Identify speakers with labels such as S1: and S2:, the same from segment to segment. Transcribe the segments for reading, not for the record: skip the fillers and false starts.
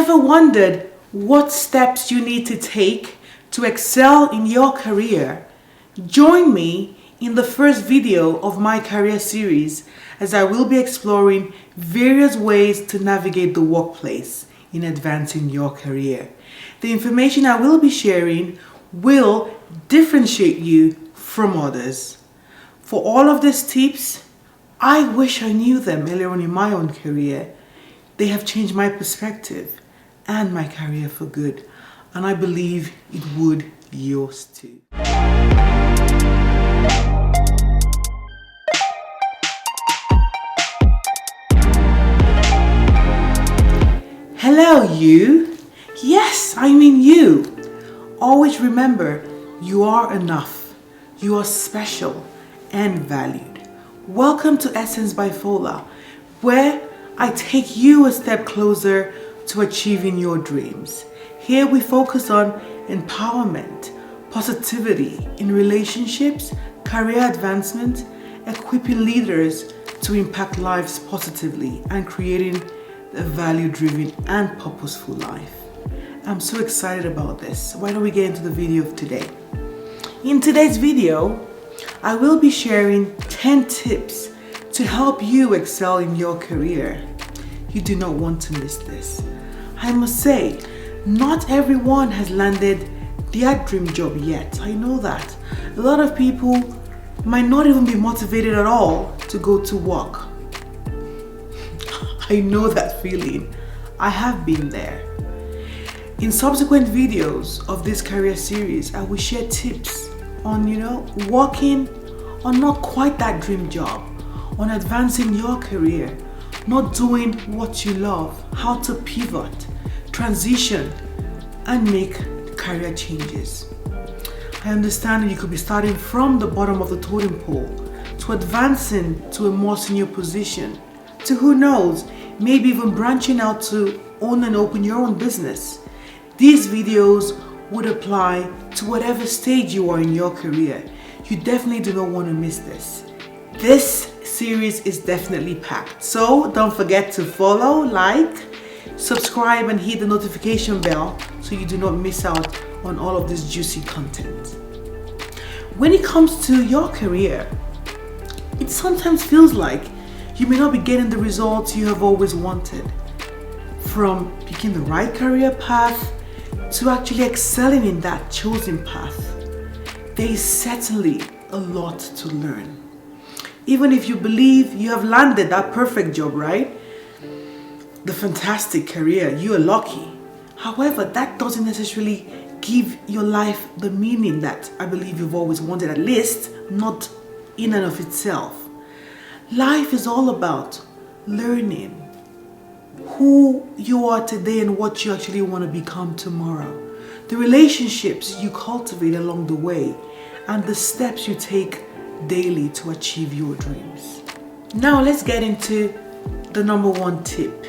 S1: Ever wondered what steps you need to take to excel in your career? Join me in the first video of my career series as I will be exploring various ways to navigate the workplace in advancing your career. The information I will be sharing will differentiate you from others. For all of these tips, I wish I knew them earlier on in my own career. They have changed my perspective and my career for good, and I believe it would yours too. Hello you. Yes, I mean you. Always remember, you are enough. You are special and valued. Welcome to Essence by Fola, where I take you a step closer to achieving your dreams. Here we focus on empowerment, positivity in relationships, career advancement, equipping leaders to impact lives positively, and creating a value-driven and purposeful life. I'm so excited about this. Why don't we get into the video of today? In today's video, I will be sharing 10 tips to help you excel in your career. You do not want to miss this. I must say, not everyone has landed their dream job yet. I know that. A lot of people might not even be motivated at all to go to work. I know that feeling. I have been there. In subsequent videos of this career series, I will share tips on, working on not quite that dream job, on advancing your career, not doing what you love, how to pivot, transition, and make career changes. I understand you could be starting from the bottom of the totem pole to advancing to a more senior position, to who knows, maybe even branching out to own and open your own business. These videos would apply to whatever stage you are in your career. You definitely do not want to miss this. This series is definitely packed. So don't forget to follow, like, subscribe, and hit the notification bell so you do not miss out on all of this juicy content. When it comes to your career, it sometimes feels like you may not be getting the results you have always wanted. From picking the right career path to actually excelling in that chosen path, there is certainly a lot to learn. Even if you believe you have landed that perfect job, right? The fantastic career, you are lucky. However, that doesn't necessarily give your life the meaning that I believe you've always wanted, at least not in and of itself. Life is all about learning who you are today and what you actually want to become tomorrow. The relationships you cultivate along the way and the steps you take daily to achieve your dreams. Now let's get into the number one tip.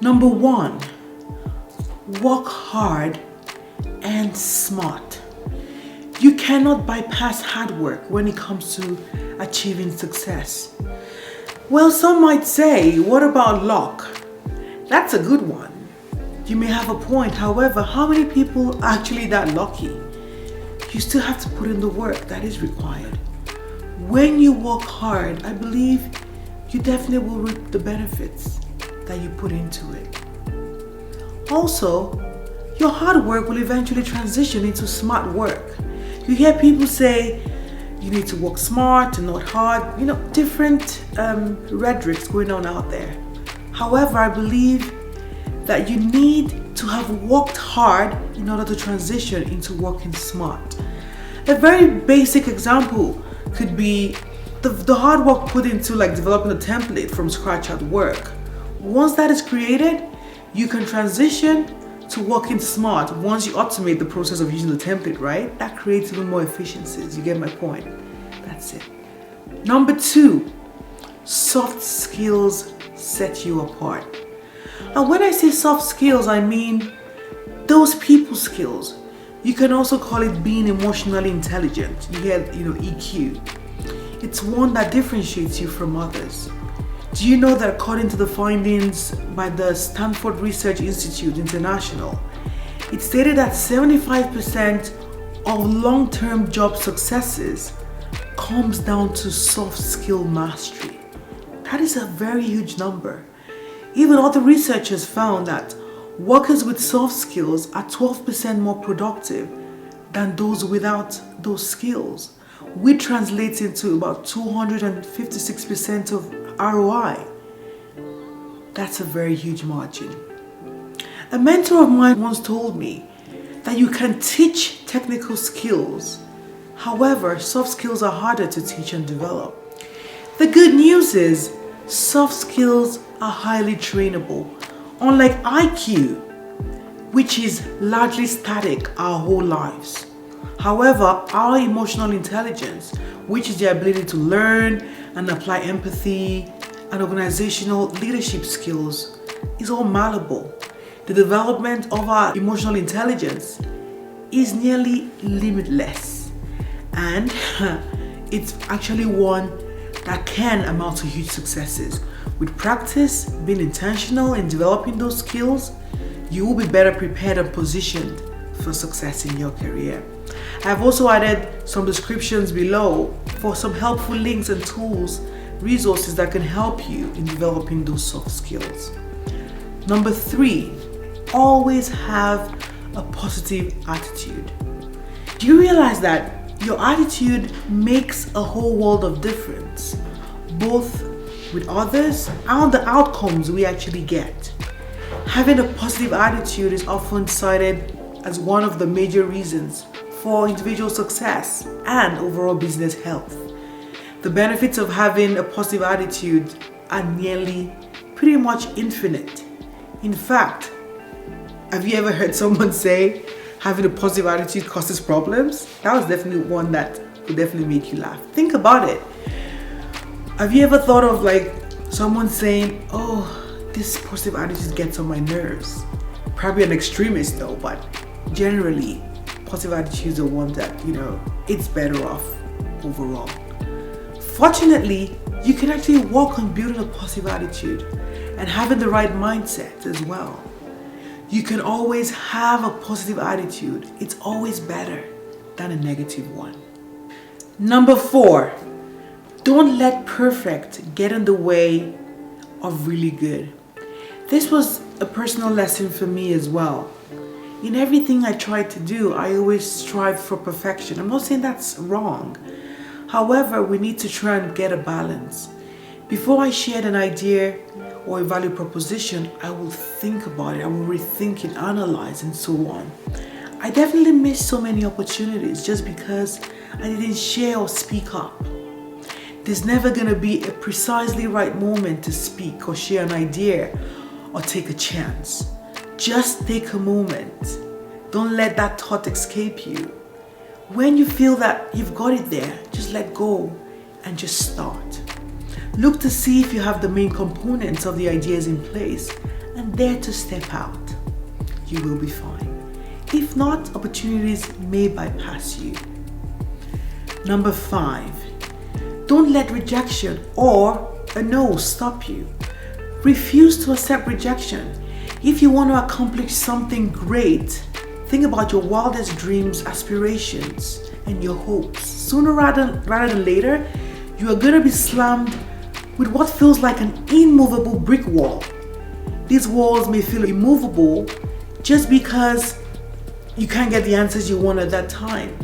S1: Number one, work hard and smart. You cannot bypass hard work when it comes to achieving success. Well, some might say, what about luck? That's a good one. You may have a point. However, how many people are actually that lucky? You still have to put in the work that is required. When you work hard, I believe you definitely will reap the benefits that you put into it. Also, your hard work will eventually transition into smart work. You hear people say you need to work smart and not hard, different rhetorics going on out there. However, I believe that you need to have worked hard in order to transition into working smart. A very basic example could be the hard work put into developing a template from scratch at work. Once that is created, you can transition to working smart once you automate the process of using the template, right? That creates even more efficiencies. You get my point? That's it. Number two, soft skills set you apart. And when I say soft skills, I mean those people skills. You can also call it being emotionally intelligent. You hear, EQ. It's one that differentiates you from others. Do you know that according to the findings by the Stanford Research Institute International, it stated that 75% of long-term job successes comes down to soft skill mastery. That is a very huge number. Even other researchers found that workers with soft skills are 12% more productive than those without those skills, which translates into about 256% of ROI. That's a very huge margin. A mentor of mine once told me that you can teach technical skills. However, soft skills are harder to teach and develop. The good news is soft skills are highly trainable, unlike IQ, which is largely static our whole lives. However, our emotional intelligence, which is the ability to learn and apply empathy and organizational leadership skills, is all malleable. The development of our emotional intelligence is nearly limitless, and it's actually one that can amount to huge successes. With practice, being intentional in developing those skills, you will be better prepared and positioned for success in your career. I've also added some descriptions below for some helpful links and tools, resources that can help you in developing those soft skills. Number 3, always have a positive attitude. Do you realize that your attitude makes a whole world of difference, both with others and the outcomes we actually get? Having a positive attitude is often cited as one of the major reasons for individual success and overall business health. The benefits of having a positive attitude are nearly pretty much infinite. In fact, have you ever heard someone say having a positive attitude causes problems? That was definitely one that could definitely make you laugh. Think about it. Have you ever thought of like someone saying, oh, this positive attitude gets on my nerves? Probably an extremist though, but generally, positive attitudes are one that, it's better off overall. Fortunately, you can actually work on building a positive attitude and having the right mindset as well. You can always have a positive attitude. It's always better than a negative one. Number 4, don't let perfect get in the way of really good. This was a personal lesson for me as well. In everything I try to do, I always strive for perfection. I'm not saying that's wrong. However, we need to try and get a balance. Before I shared an idea or a value proposition, I will think about it, I will rethink it, analyze, and so on. I definitely missed so many opportunities just because I didn't share or speak up. There's never going to be a precisely right moment to speak or share an idea or take a chance. Just take a moment. Don't let that thought escape you. When you feel that you've got it there, just let go and just start. Look to see if you have the main components of the ideas in place and dare to step out. You will be fine. If not, opportunities may bypass you. Number 5, don't let rejection or a no stop you. Refuse to accept rejection. If you want to accomplish something great, think about your wildest dreams, aspirations, and your hopes. Sooner rather than later, you are going to be slammed with what feels like an immovable brick wall. These walls may feel immovable just because you can't get the answers you want at that time.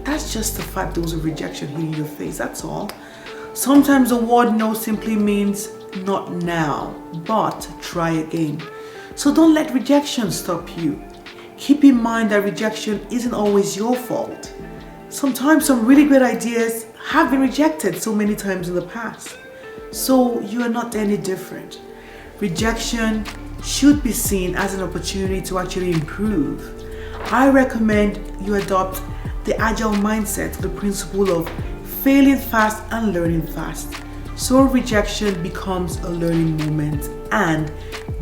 S1: That's just the fact those of rejection hitting your face, that's all. Sometimes the word no simply means not now, but try again. So don't let rejection stop you. Keep in mind that rejection isn't always your fault. Sometimes some really great ideas have been rejected so many times in the past. So you are not any different. Rejection should be seen as an opportunity to actually improve. I recommend you adopt the agile mindset, the principle of failing fast and learning fast. So rejection becomes a learning moment and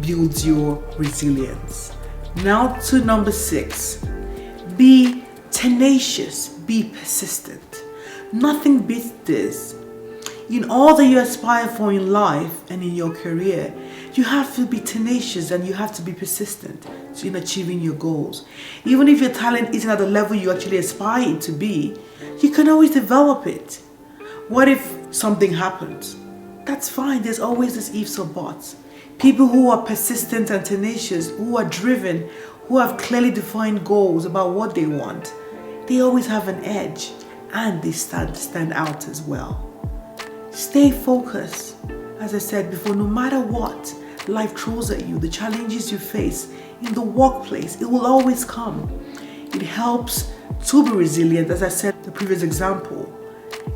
S1: builds your resilience. Now to number 6, be tenacious, be persistent. Nothing beats this. In all that you aspire for in life and in your career, you have to be tenacious and you have to be persistent in achieving your goals. Even if your talent isn't at the level you actually aspire it to be, you can always develop it. What if something happens? That's fine. There's always this ifs or buts. People who are persistent and tenacious, who are driven, who have clearly defined goals about what they want, they always have an edge and they stand out as well. Stay focused. As I said before, no matter what life throws at you, the challenges you face in the workplace, it will always come. It helps to be resilient. As I said in the previous example,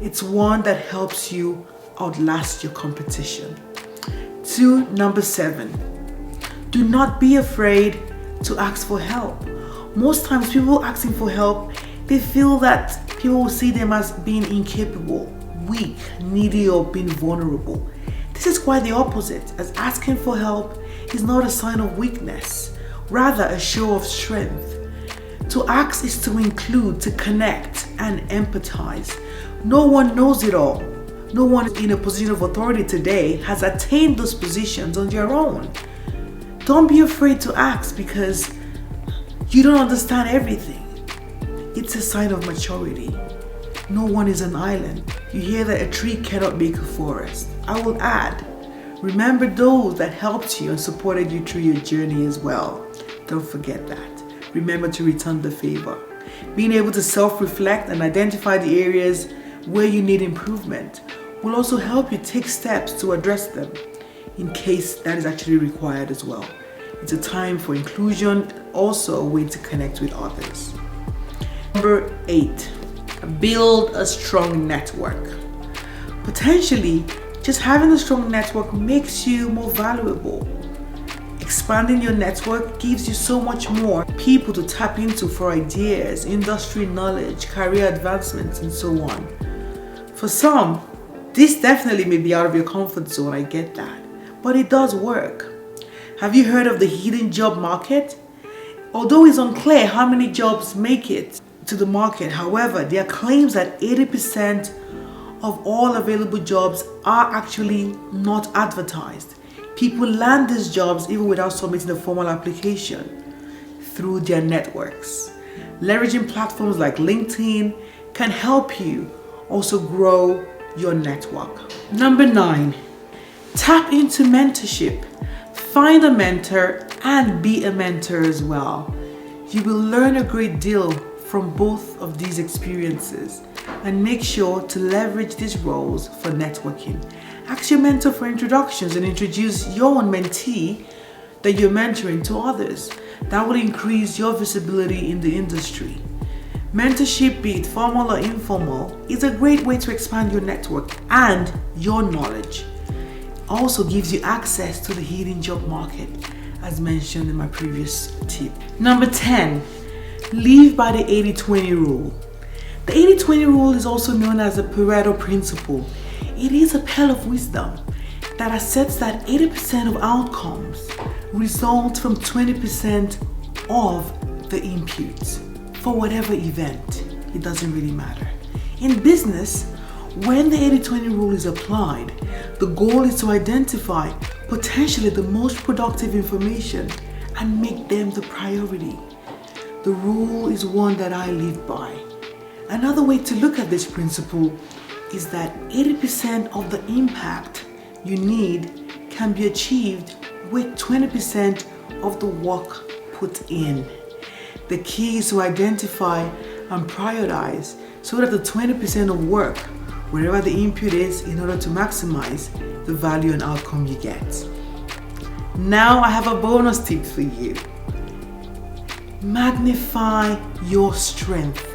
S1: it's one that helps you outlast your competition. Number 7, do not be afraid to ask for help. Most times people asking for help, they feel that people will see them as being incapable, weak, needy, or being vulnerable. This is quite the opposite, as asking for help is not a sign of weakness, rather a show of strength. To ask is to include, to connect, and empathize. No one knows it all. No one in a position of authority today has attained those positions on their own. Don't be afraid to ask because you don't understand everything. It's a sign of maturity. No one is an island. You hear that a tree cannot make a forest. I will add, remember those that helped you and supported you through your journey as well. Don't forget that. Remember to return the favor. Being able to self-reflect and identify the areas where you need improvement will also help you take steps to address them in case that is actually required as well. It's a time for inclusion, also a way to connect with others. Number 8, build a strong network. Potentially, just having a strong network makes you more valuable. Expanding your network gives you so much more people to tap into for ideas, industry knowledge, career advancements, and so on. For some, this definitely may be out of your comfort zone, I get that, but it does work. Have you heard of the hidden job market? Although it's unclear how many jobs make it to the market, however, there are claims that 80% of all available jobs are actually not advertised. People land these jobs even without submitting a formal application through their networks. Leveraging platforms like LinkedIn can help you also grow your network. Number 9, tap into mentorship. Find a mentor and be a mentor as well. You will learn a great deal from both of these experiences and make sure to leverage these roles for networking. Ask your mentor for introductions and introduce your own mentee that you're mentoring to others. That will increase your visibility in the industry. Mentorship, be it formal or informal, is a great way to expand your network and your knowledge. Also gives you access to the hidden job market, as mentioned in my previous tip. Number 10, live by the 80-20 rule. The 80-20 rule is also known as the Pareto principle. It is a pearl of wisdom that asserts that 80% of outcomes result from 20% of the inputs. For whatever event, it doesn't really matter. In business, when the 80-20 rule is applied, the goal is to identify potentially the most productive information and make them the priority. The rule is one that I live by. Another way to look at this principle is that 80% of the impact you need can be achieved with 20% of the work put in. The key is to identify and prioritize so that the 20% of work, wherever the input is, in order to maximize the value and outcome you get. Now I have a bonus tip for you. Magnify your strength.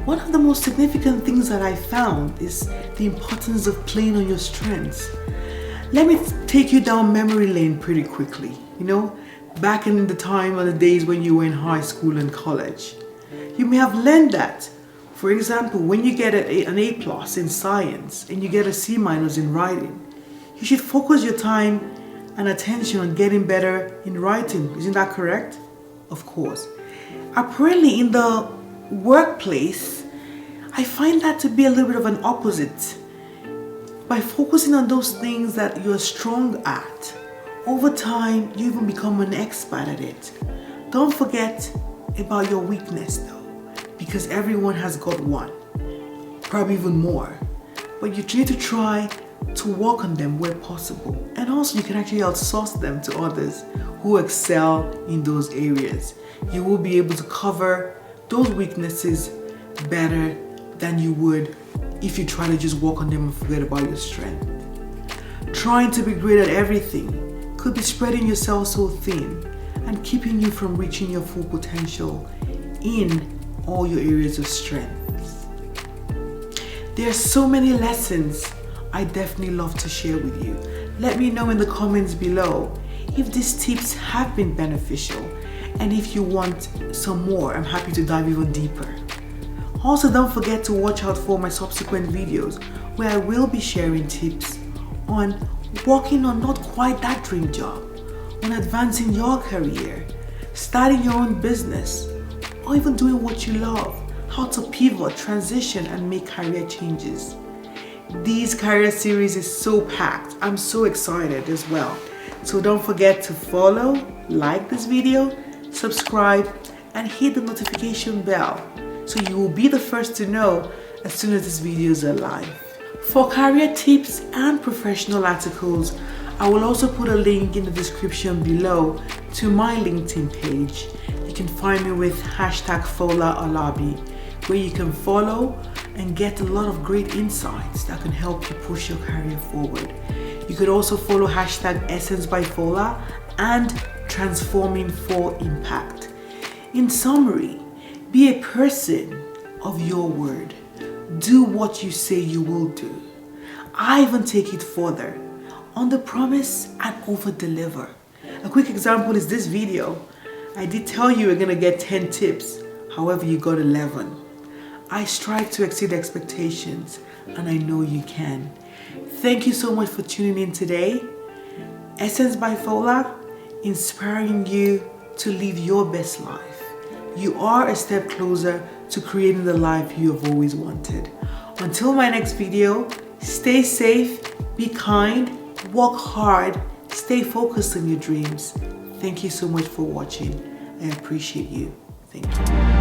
S1: One of the most significant things that I found is the importance of playing on your strengths. Let me take you down memory lane pretty quickly. Back in the time or the days when you were in high school and college, you may have learned that, for example, when you get an A+ in science and you get a C- in writing, you should focus your time and attention on getting better in writing. Isn't that correct? Of course. Apparently in the workplace, I find that to be a little bit of an opposite. By focusing on those things that you're strong at, over time, you even become an expert at it. Don't forget about your weakness though, because everyone has got one, probably even more. But you need to try to work on them where possible. And also you can actually outsource them to others who excel in those areas. You will be able to cover those weaknesses better than you would if you try to just work on them and forget about your strength. Trying to be great at everything could be spreading yourself so thin and keeping you from reaching your full potential in all your areas of strength. There are so many lessons I definitely love to share with you. Let me know in the comments below if these tips have been beneficial, and if you want some more, I'm happy to dive even deeper. Also, don't forget to watch out for my subsequent videos where I will be sharing tips on working on not quite that dream job, on advancing your career, starting your own business, or even doing what you love, how to pivot, transition, and make career changes. This career series is so packed. I'm so excited as well. So don't forget to follow, like this video, subscribe, and hit the notification bell so you will be the first to know as soon as these videos are live. For career tips and professional articles, I will also put a link in the description below to my LinkedIn page. You can find me with #Fola Alabi, where you can follow and get a lot of great insights that can help you push your career forward. You could also follow #EssenceByFola and Transforming for Impact. In summary, be a person of your word. Do what you say you will do. I even take it further. Under promise and over deliver. A quick example is this video. I did tell you we're gonna get 10 tips. However, you got 11. I strive to exceed expectations, and I know you can. Thank you so much for tuning in today. Essence by Fola, inspiring you to live your best life. You are a step closer to creating the life you have always wanted. Until my next video, stay safe, be kind, work hard, stay focused on your dreams. Thank you so much for watching. I appreciate you. Thank you.